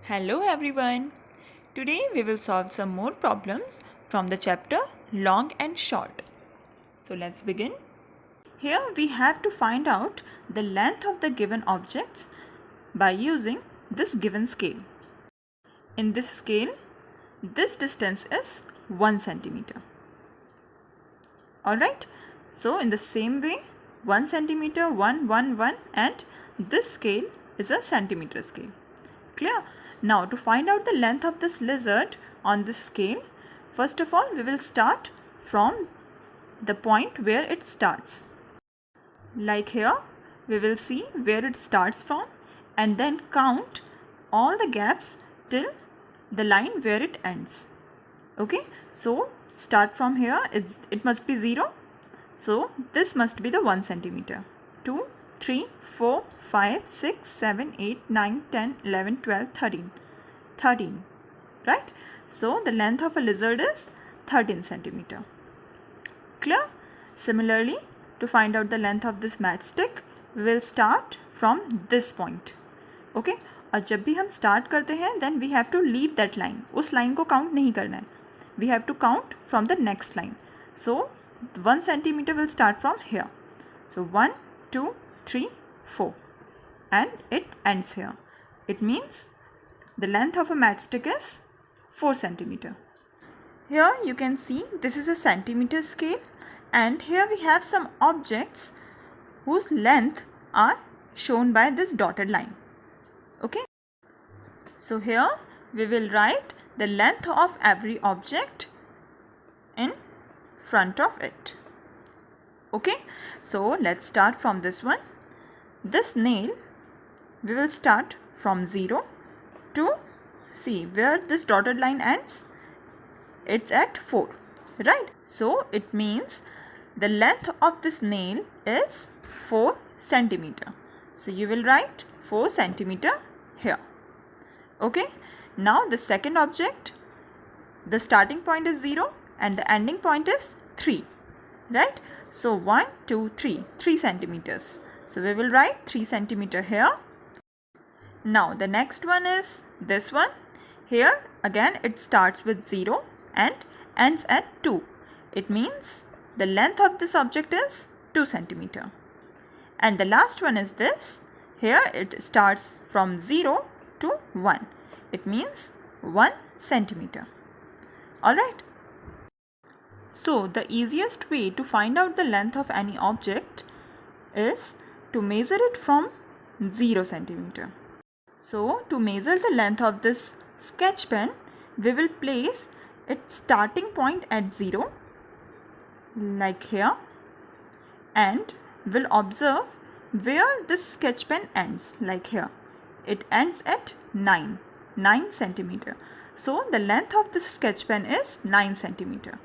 Hello everyone. Today we will solve some more problems from the chapter Long and Short. So let's begin. Here we have to find out the length of the given objects by using this given scale. In this scale, this distance is 1 centimeter. Alright, so in the same way, 1 centimeter, 1, 1, 1 and this scale is a centimeter scale. Clear? Now to find out the length of this lizard on this scale, first of all we will start from the point where it starts. Like here, we will see where it starts from and then count all the gaps till the line where it ends. Okay, so start from here, it must be 0. So this must be the 1 centimeter. 2, 3, 4, 5, 6, 7, 8, 9, 10, 11, 12, 13. 13. Right? So the length of a lizard is 13 centimeter. Clear? Similarly, to find out the length of this matchstick, we will start from this point. Okay? और जब भी हम start करते हैं, then we have to leave that line. उस line को count नहीं करना है. We have to count from the next line. So 1 centimeter will start from here. So 1, 2, 3, 4 and it ends here. It means the length of a matchstick is 4 centimeter. Here you can see this is a centimeter scale and here we have some objects whose length are shown by this dotted line. Okay. So here we will write the length of every object in front of it. Okay. So let's start from this one. This nail, we will start from 0 to see where this dotted line ends. It's at 4, right? So it means the length of this nail is 4 centimeter. So you will write 4 centimeter here. Okay. Now the second object, the starting point is 0 and the ending point is 3, right? So 1, 2, 3, 3 centimeters. So we will write 3 centimeter here. Now the next one is this one. Here again it starts with 0 and ends at 2. It means the length of this object is 2 centimeter. And the last one is this. Here it starts from 0 to 1. It means 1 centimeter. Alright. So the easiest way to find out the length of any object is to measure it from 0 centimeter. So to measure the length of this sketch pen, we will place its starting point at 0 like here and will observe where this sketch pen ends like here. It ends at 9 centimeter. So the length of this sketch pen is 9 centimeter.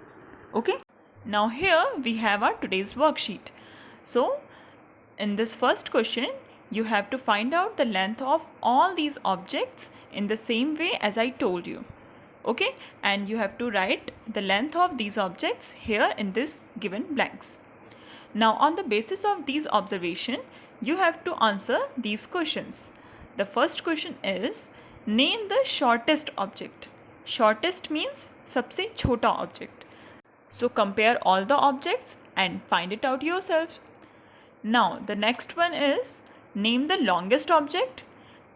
Okay. Now here we have our today's worksheet. So in this first question, you have to find out the length of all these objects in the same way as I told you. Okay, and you have to write the length of these objects here in this given blanks. Now on the basis of these observations, you have to answer these questions. The first question is, name the shortest object. Shortest means सबसे छोटा object. So compare all the objects and find it out yourself. Now the next one is, name the longest object.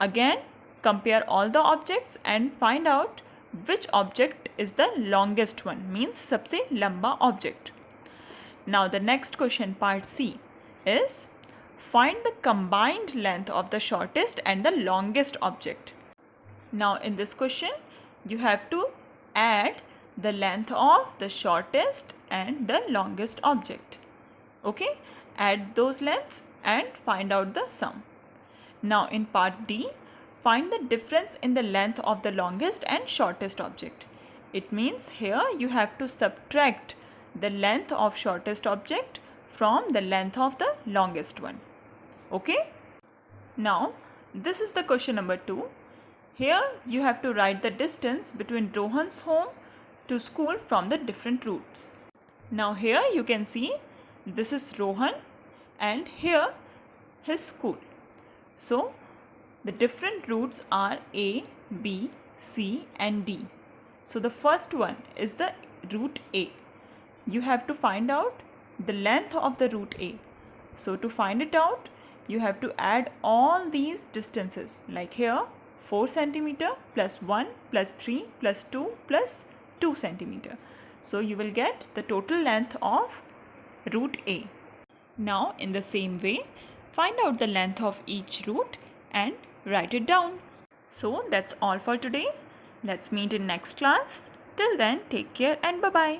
Again, compare all the objects and find out which object is the longest one, means सबसे लंबा object. Now the next question, part C, is find the combined length of the shortest and the longest object. Now in this question, you have to add the length of the shortest and the longest object. Okay, add those lengths and find out the sum. Now in part D, find the difference in the length of the longest and shortest object. It means here you have to subtract the length of shortest object from the length of the longest one. Okay. Now this is the question number 2. Here you have to write the distance between Rohan's home to school from the different routes. Now here you can see this is Rohan and here his school. So The different roots are A, B, C and D. So the first one is the root A. You have to find out the length of the root A. So to find it out, you have to add all these distances, like here 4 centimeter plus 1 plus 3 plus 2 plus 2 centimeter. So you will get the total length of root A. Now in the same way, find out the length of each root and write it down. So that's all for today. Let's meet in next class. Till then, take care and bye-bye.